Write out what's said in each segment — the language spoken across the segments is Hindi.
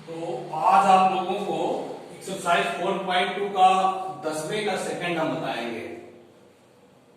तो आज आप लोगों को एक्सरसाइज 4.2 का 10वें का सेकंड हम बताएंगे।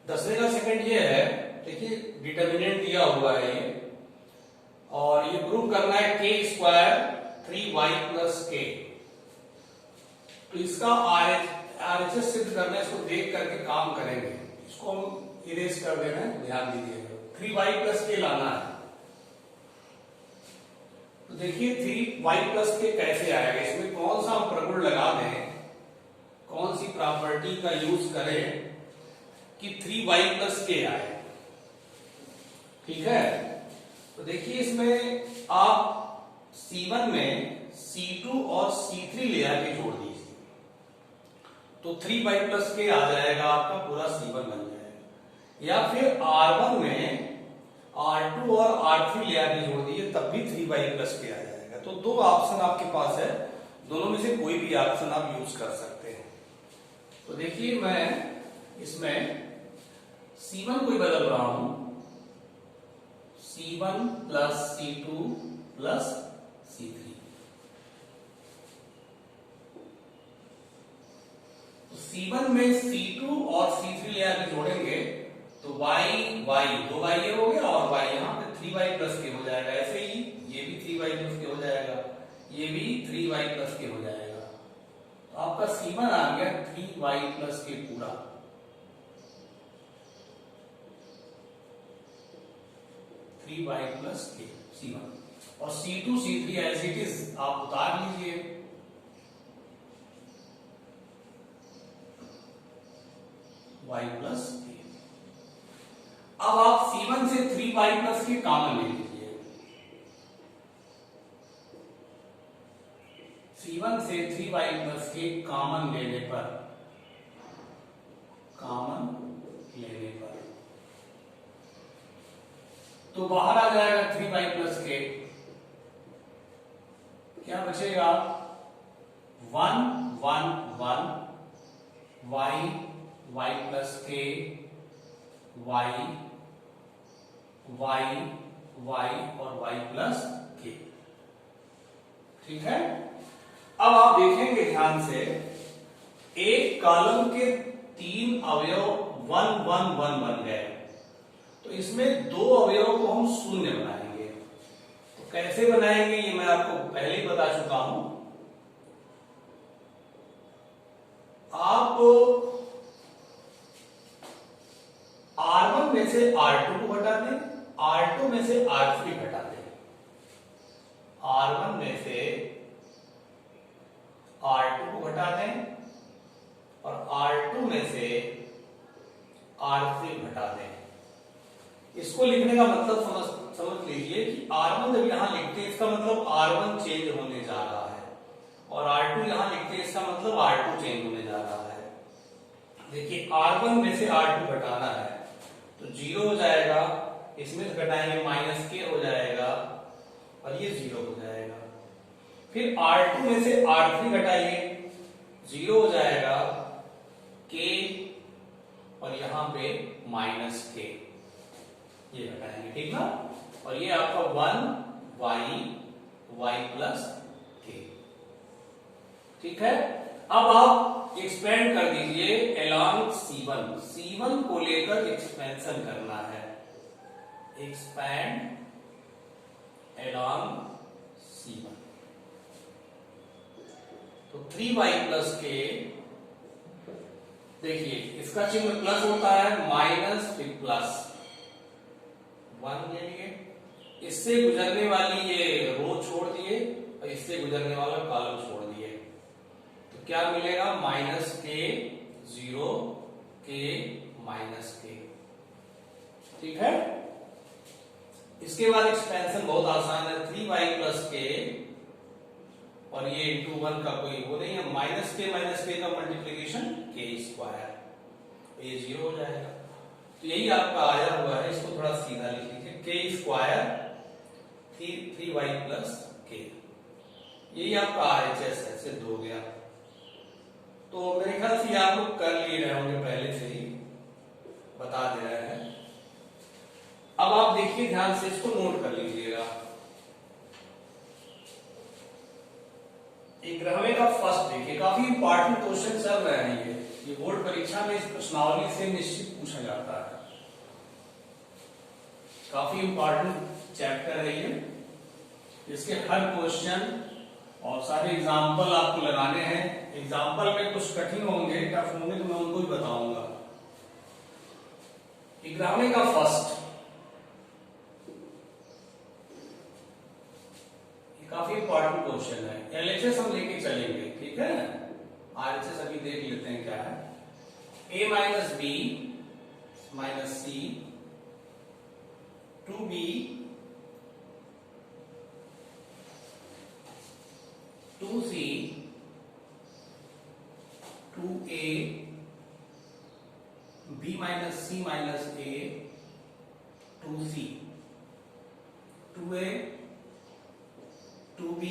10वें का सेकंड ये है, देखिए डिटर्मिनेंट दिया हुआ है ये, और ये प्रूव करना है k स्क्वायर 3y प्लस के। तो इसका RHS सिद्ध करना है, इसको देख करके काम करेंगे। इसको हम इरेज कर देना है, ध्यान दीजिएगा। 3y प्लस के लाना है। तो देखिए 3y प्लस के कैसे आएगा, इसमें कौन सा हम प्रगुण लगा दें, कौन सी प्रॉपर्टी का यूज करें कि 3y प्लस के आए। ठीक है, तो देखिए इसमें आप C1 में C2 और C3 ले आके जोड़ दीजिए, तो 3y प्लस के आ जाएगा, आपका पूरा C1 बन जाएगा। या फिर R1 में R2 और R3 ले आके जोड़ दिए, तब भी 3y प्लस के आ जाएगा। तो दो ऑप्शन आपके पास है, दोनों में से कोई भी ऑप्शन आप यूज कर सकते हैं। तो देखिए मैं इसमें C1 को ही बदल रहा हूं, C1 plus C2 plus C3। तो C1 में C2 और C3 ले आके जोड़ेंगे तो y दो y ये हो गया, और y यहाँ पे 3y प्लस के हो जाएगा। ऐसे ही ये भी 3y प्लस के हो जाएगा, ये भी 3y प्लस के हो जाएगा। तो आपका C1 आ गया 3y प्लस के पूरा। y प्लस के C1, और C2 C3 as it is आप उतार लीजिए। y प्लस के। अब आप C1 से 3y प्लस के कॉमन ले लीजिए। C1 से 3y प्लस के कॉमन लेने पर तो बाहर आ जाएगा 3y प्लस के। क्या बचेगा? 1 1 1 y प्लस के, y और y प्लस के। ठीक है, अब आप देखेंगे ध्यान से, एक कॉलम के 3 अवयव 1 1 1 बन गए, तो इसमें 2 अवयव को हम शून्य बनाएंगे। तो कैसे बनाएंगे ये मैं आपको पहले ही बता चुका हूं। आप R1 में से R2 को घटा दें, R2 में से R3 घटा दें, R1 में से R2 को घटा दें, और R2 में से R3 घटा दें। इसको लिखने का मतलब समझ लीजिए कि R1 जब यहां लिखते हैं, इसका मतलब R1 चेंज होने जा रहा है, और R2 यहां लिखते हैं, इसका मतलब R2 चेंज होने जा रहा है। देखिए R1 में से R2 घटाना है तो 0 हो जाएगा, इसमें से घटाएंगे माइनस के हो जाएगा, और ये 0 हो जाएगा। फिर R2 में से R3 घटाइए, 0 हो जाएगा, के और यहां पे माइनस के, ये घटाएंगे। ठीक ना, और ये आपका 1 y प्लस के। ठीक है, अब आप एक्सपेंड कर दीजिए अलोंग C1 को लेकर एक्सपेंशन करना है। एक्सपेंड अलोंग C1, तो 3y प्लस के, देखिए इसका चिन्ह प्लस होता है, माइनस फिर प्लस 1 ले लिए, इससे गुजरने वाली ये रो छोड़ दिए, और इससे गुजरने वाला कॉलम छोड़ दिए, तो क्या मिलेगा? माइनस के 0 के माइनस के। ठीक है, इसके बाद एक्सपेंशन बहुत आसान है, 3y प्लस के, और ये इंटू 1 का कोई वो नहीं है, माइनस के का मल्टीप्लीकेशन के स्क्वायर, ये 0 हो जाएगा। तो यही आपका आया हुआ है, इसको थोड़ा सीधा लिख लीजिए, के स्क्वायर 3y प्लस के, यही आपका RHS है, सिद्ध हो गया। तो मेरे ख्याल से आप लोग कर लिए रहे होंगे, पहले से ही बता दे रहे हैं। अब आप देखिए ध्यान से, इसको नोट कर लीजिएगा। एक 11वें का फर्स्ट देखिए, काफी इंपॉर्टेंट क्वेश्चन चल रहे हैं ये बोर्ड परीक्षा में इस प्रश्नावली से निश्चित पूछा जाता है। काफी इंपॉर्टेंट चैप्टर है ये, इसके हर क्वेश्चन और सारे एग्जाम्पल आपको लगाने हैं। एग्जाम्पल में कुछ कठिन होंगे, टफ होंगे, तो मैं उनको भी बताऊंगा। 11वें का फर्स्ट काफी इंपॉर्टेंट क्वेश्चन है। एलएचएस हम लेके चलेंगे, ठीक है। आरएचएस अभी देख लेते हैं क्या है। a minus B minus C 2b 2c 2a b minus C minus a 2c 2a 2b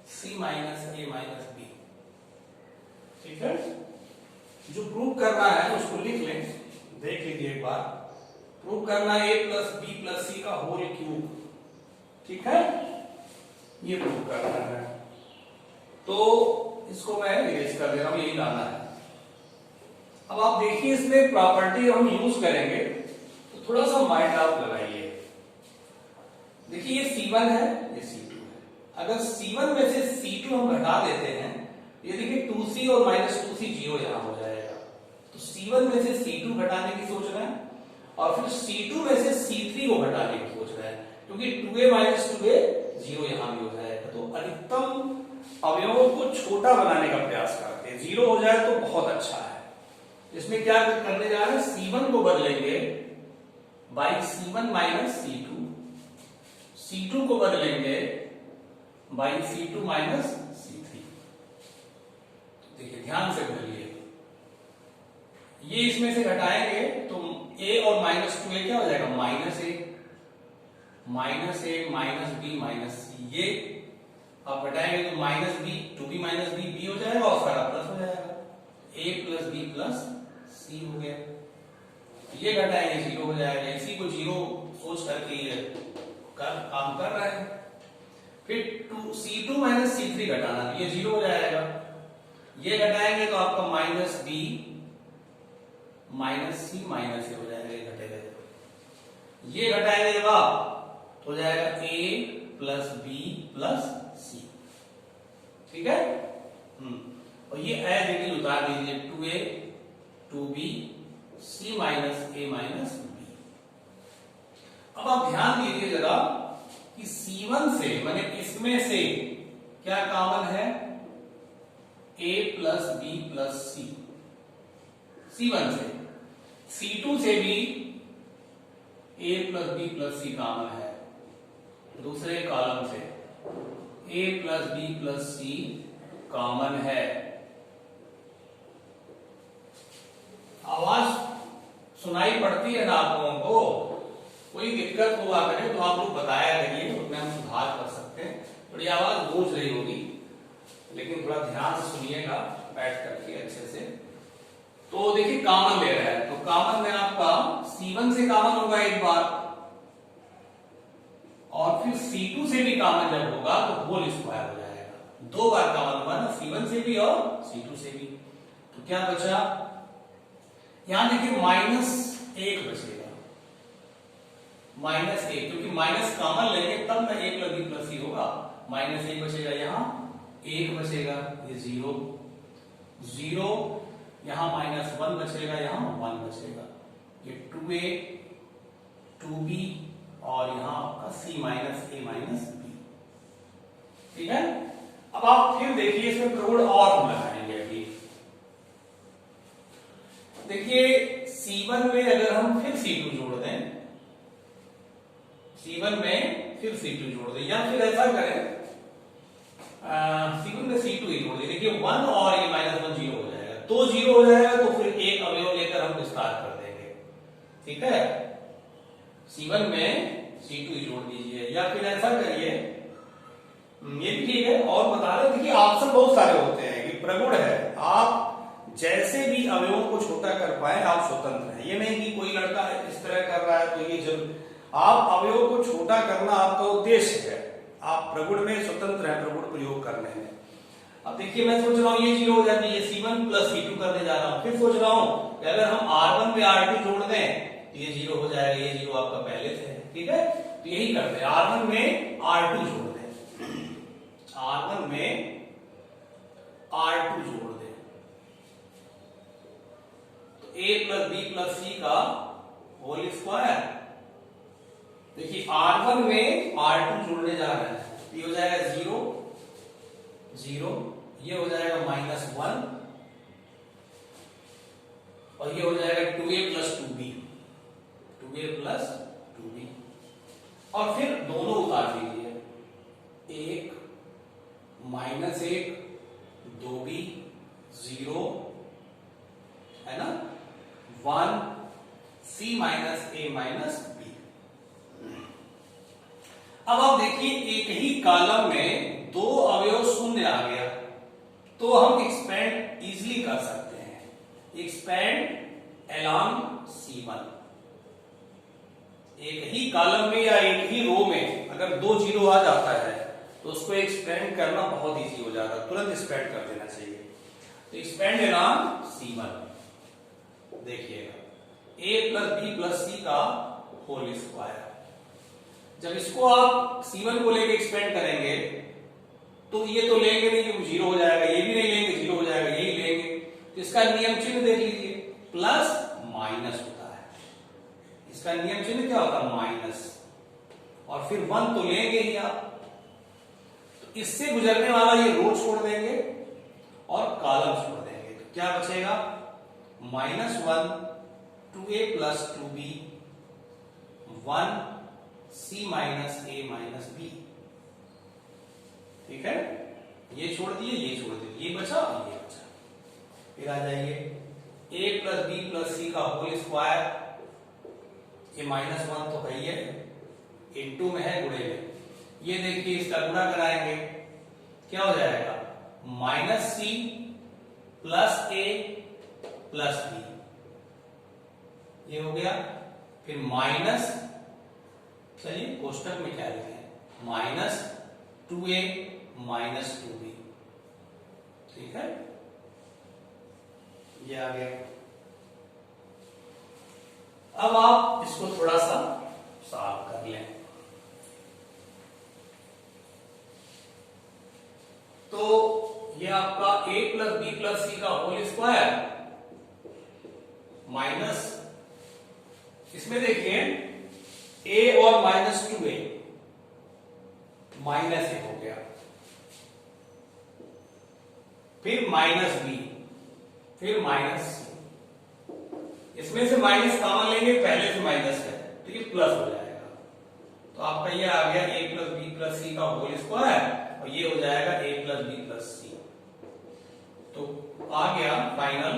c minus a minus b, ठीक है। जो प्रूव करना है उसको लिख लें, देख लीजिए एक बार। प्रूव करना है a प्लस बी प्लस सी का होल क्यूब, ठीक है, ये प्रूव करना है। तो इसको मैं इरेज कर दे रहा हूं, यही लाना है। अब आप देखिए इसमें प्रॉपर्टी हम यूज करेंगे, तो थोड़ा सा माइंड आप लगाइए। देखिए ये C1 है, ये C2 है। अगर C1 में से C2 हम घटा देते हैं, ये देखिए 2c और माइनस 2c 0 यहां हो जाएगा। तो C1 में से C2 घटाने की सोच रहे हैं, और फिर C2 में से C3 को घटाने की सोच रहे हैं, क्योंकि 2a माइनस 2a 0 यहां भी हो जाएगा। तो अधिकतम अवयवों को छोटा बनाने का प्रयास करते हैं। 0 हो जाए तो बहुत अच्छा है। इसमें क्या करने जा रहे हैं, C1 को बदलेंगे by C1 minus C2, C2 को बदलेंगे बाई C2 माइनस C3। देखिए ध्यान से बदलिए, ये इसमें से घटाएंगे तो a और माइनस 2a क्या हो जाएगा, minus a minus b minus c। ये आप घटाएंगे तो minus b 2b minus b हो जाएगा और सारा प्लस हो जाएगा। a plus b plus c हो गया। ये घटाएंगे 0 हो जाएगा। इसी को 0 सोच करके ये काम कर रहे हैं। फिर C2 माइनस C3 घटाना, ये 0 हो जाएगा। ये घटाएंगे तो आपका minus b minus c minus a हो जाएगा, ये घटेगा। ये घटाएंगे जब आप तो हो जाएगा a plus b plus c, ठीक है। और ये एज इट इज उतार दीजिए, 2a 2b c minus a minus b। अब आप ध्यान दीजिए जरा कि C1 से माने इसमें से क्या कॉमन है, a plus b plus c। C1 से, C2 से भी a plus b plus c common है। दूसरे कॉलम से a plus b plus c common है। आवाज सुनाई पड़ती है ना आप लोगों को? कोई दिक्कत हुआ करे तो आप लोग बताया करिए, उसमें हम सुधार कर सकते हैं। थोड़ी आवाज गूंज रही होगी, लेकिन थोड़ा ध्यान से सुनिएगा बैठ करके अच्छे से। तो देखिए कॉमन ले रहा है, तो कॉमन में आपका C1 से कॉमन होगा एक बार, और फिर C2 से भी कॉमन जब होगा तो होल स्क्वायर हो जाएगा। 2 बार कॉमन होगा ना, C1 से भी और C2 से भी। तो क्या बचा, यहां देखिए माइनस 1 बचेगा, माइनस 1, क्योंकि माइनस कॉमन लेंगे तब ना 1 प्लस b प्लस c होगा। माइनस 1 बचेगा, यहाँ 1 बचेगा, ये 0 0, यहाँ माइनस 1 बचेगा, यहाँ 1 बचेगा। ये 2a 2b और यहाँ आपका c minus a minus b, ठीक है। अब आप फिर देखिए इसमें प्रगुण और हम लगाएंगे। अभी देखिए C1 में अगर हम फिर C2 जोड़ दें, C1 में फिर C2 जोड़ दें, या फिर ऐसा करें C1 में C2 ही जोड़ दें। देखिए 1 और ये माइनस 1 0 हो जाएगा, तो 0 हो जाएगा, तो फिर एक अवयव लेकर हम विस्तार कर देंगे, ठीक है। C1 में C2 ही जोड़ दीजिए, या फिर ऐसा करिए, ये भी ठीक है। और बता रहे देखिए ऑप्शन बहुत सारे होते हैं, कि प्रगुण है, आप जैसे भी अवयवों को छोटा कर पाए आप स्वतंत्र हैं। ये नहीं कि कोई लड़का इस तरह कर रहा है तो ये जब आप अवयवों को छोटा करना आपका उद्देश्य है, आप प्रगुण में स्वतंत्र हैं प्रगुण प्रयोग करने में। अब देखिए मैं सोच रहा हूँ ये 0 हो जाती है, C1 प्लस C2 करने जा रहा हूँ। फिर सोच रहा हूँ कि अगर हम R1 पे R2 जोड़ दें तो ये 0 हो जाएगा, ये 0 आपका पहले से है, ठीक है। तो यही करते हैं, R1 में R2 जोड़ दें, R1 में R2 जोड़ दें, तो A plus B plus C का होल स्क्वायर। देखिए R1 में R2 जोड़ने जा रहे हैं, ये हो जाएगा 0 0, ये हो जाएगा -1 और ये हो जाएगा 2a plus 2b, 2a plus 2b। और फिर दोनों उतार दीजिए, 1 -1 2b 0 है ना, 1 c minus a minus b। अब आप देखिए एक ही कॉलम में दो अवयव शून्य आ गया, तो हम एक्सपेंड इजीली कर सकते हैं, एक्सपेंड अलोंग C1। एक ही कॉलम में या एक ही रो में अगर 2 0 आ जाता है तो उसको एक्सपेंड करना बहुत इजी हो जाता है, तुरंत एक्सपेंड कर देना चाहिए। तो एक्सपेंड अलोंग C1, देखिएगा a plus b plus c का होल स्क्वायर। जब इसको आप C1 को लेके एक्सपेंड करेंगे तो ये तो लेंगे नहीं कि 0 हो जाएगा, ये भी नहीं लेंगे 0 हो जाएगा, यही लेंगे। तो इसका नियम चिन्ह देख लीजिए, प्लस माइनस होता है, इसका नियम चिन्ह क्या होता है, माइनस, और फिर 1 तो लेंगे ही आप। तो इससे गुजरने वाला ये रो छोड़ देंगे और कॉलम छोड़ देंगे, तो क्या बचेगा, -1 2a plus 2b 1 c minus a minus b, ठीक है। ये छोड़ दिए, ये छोड़ दिए, ये बचा और ये बचा। फिर आ जाइए a plus b plus c का होल स्क्वायर, ये -1 तो है ही है, इनटू में है गुणे में, ये देखिए इसका गुणा कराएंगे, क्या हो जाएगा, -c plus a plus b, ये हो गया। फिर माइनस, चलिए कोष्टक में क्या लिखे हैं, -2a माइनस 2b, ठीक है, ये आ गया। अब आप इसको थोड़ा सा सॉल्व कर लें, तो ये आपका a plus b plus c का होल स्क्वायर माइनस, इसमें देखिए a और -2a माइनस एक हो गया, फिर -b, फिर -c, इसमें से माइनस कॉमन लेंगे, पहले से माइनस है तो ये प्लस हो जाएगा। तो आपका ये आ गया a plus b plus c का होल स्क्वायर और ये हो जाएगा a plus b plus c। तो आ गया final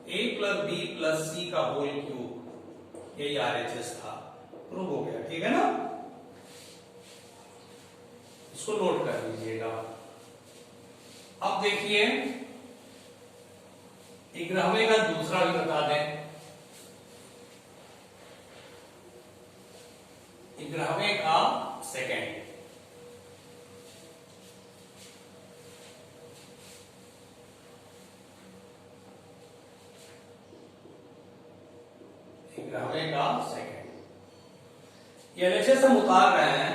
a plus b plus c का होल क्यूब, यही RHS था, प्रूव हो गया, ठीक है ना। इसको नोट कर लीजिएगा। अब देखिए ग्रामे का दूसरा भी बता दें, ग्रामे का सेकेंड, ग्रामे का सेकेंड, ये LHS हम उतार रहे हैं,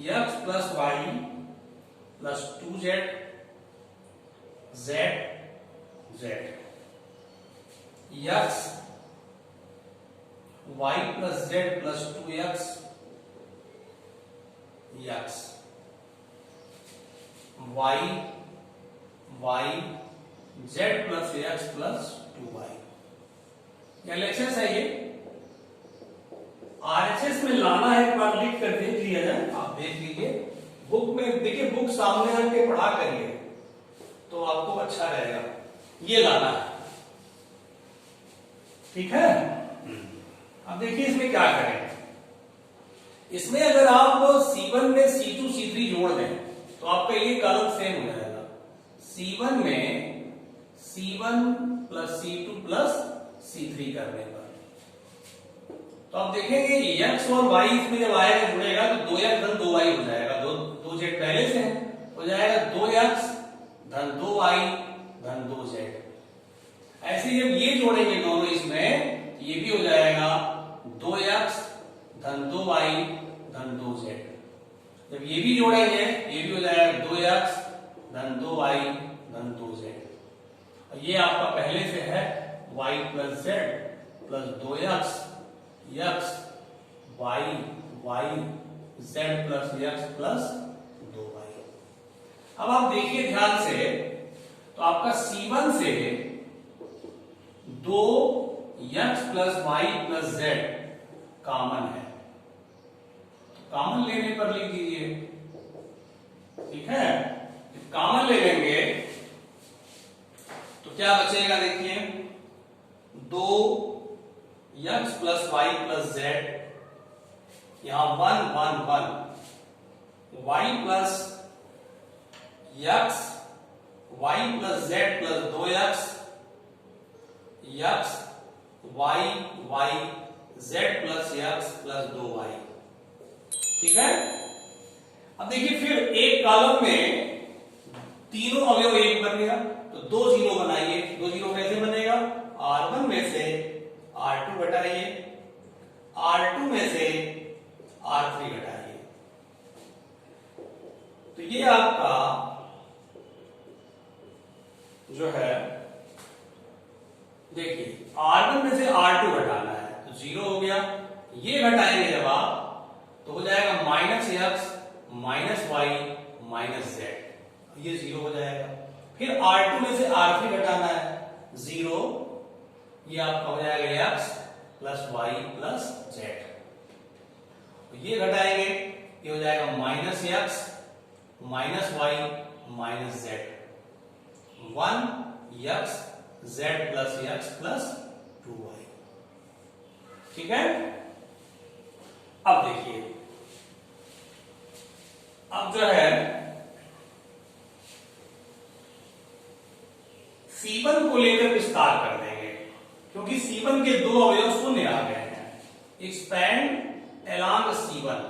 x plus Y plus 2z z z, x y plus z plus 2x x, y y z plus x plus 2y, LHS है ये। RHS में लाना है, एक बार लिख कर देख लिया जाए, आप देख लीजिए बुक में, देखिए बुक सामने रख के पढ़ा करिए तो आपको अच्छा रहेगा, ये लाना है, ठीक है। अब देखिए इसमें क्या करें, इसमें अगर आप C1 में C2 C3 जोड़ दें तो आपका ये कॉलम सेम हो जाएगा, C1 में C1 plus C2 plus C3 करने पर। तो आप देखेंगे x और y इसमें जब आएगा जुड़ेगा तो 2x धन 2y हो जाएगा, ये भी जोड़ेंगे, ये भी हो जाएगा 2x धन 2y धन 2z। ये आपका पहले से है y plus Z plus 2x x y y z plus x plus 2y। अब आप देखिए ध्यान से, तो आपका C1 से 2x plus y plus z common है, कॉमन लेने पर लिख दीजिए, ठीक है। कॉमन ले लेंगे तो क्या बचेगा, देखिए 2x plus y plus z, यहां 1 1 1, y plus x y plus z plus 2x x y y z plus x plus 2y, ठीक है। अब देखिए फिर एक कॉलम में तीनों अवयव एक बन गया, तो 2 जीरो बनाइए। 2 जीरो कैसे बनेगा, r1 में से r2 घटाइए, r2 में से r3 घटाइए, तो ये आपका जो है, देखिए r1 में से r2 घटाना है तो 0 हो गया। ये घटाएंगे जब आप तो हो जाएगा minus x minus y minus z, ये 0 हो जाएगा। फिर r2 में से r3 घटाना है 0, ये आपका हो जाएगा x plus y plus z। ये घटाएंगे, ये हो जाएगा minus x minus y minus z, 1x z plus x plus 2y, ठीक है। अब देखिए, अब जो है C1 को लेकर विस्तार कर देंगे, क्योंकि C1 के 2 अवयव शून्य आ गए हैं। एक्सपैंड अलोंग C1,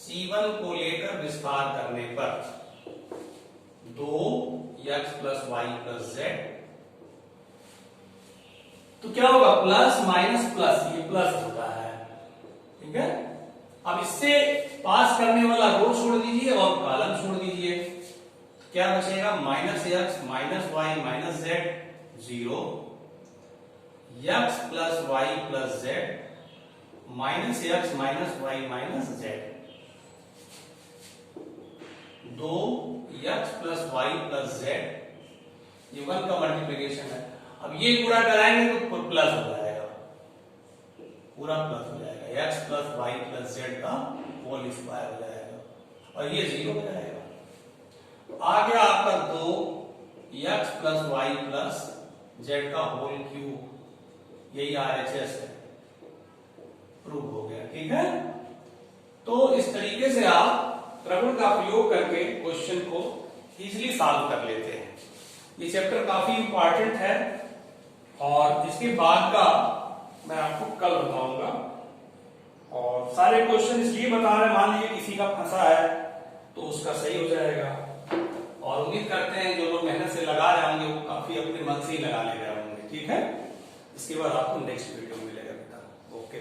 C1 को लेकर विस्तार करने पर 2x plus y plus z, तो क्या होगा, प्लस माइनस प्लस, ये प्लस होता है, ठीक है। अब इससे पास करने वाला रो छोड़ दीजिए और कॉलम छोड़ दीजिए, तो क्या बचेगा, minus x minus y minus z 0, x plus y plus z minus x minus y minus z, 2x plus y plus z, ये 1 का मल्टीप्लिकेशन है। अब ये पूरा कराएंगे तो प्लस हो जाएगा, पूरा प्लस हो जाएगा, x plus y plus z का होल स्क्वायर हो जाएगा, और ये 0 हो जाएगा। तो आ गया आपका 2x plus y plus z का होल क्यूब, यही RHS है, प्रूव हो गया, ठीक है। तो इस तरीके से आप प्रगुण का प्रयोग करके क्वेश्चन को इजीली सॉल्व कर लेते हैं। ये चैप्टर काफी इंपॉर्टेंट है और इसके बाद का मैं आपको कल बताऊंगा। और सारे क्वेश्चन इसलिए बता रहे हैं, मान लीजिए किसी का फंसा है तो उसका सही हो जाएगा। और उम्मीद करते हैं जो लोग मेहनत से लगा रहे होंगे वो काफी अपने मन से ही लगा ले रहे होंगे, ठीक है। इसके बाद आपको नेक्स्ट वीडियो मिलेगा बेटा, ओके।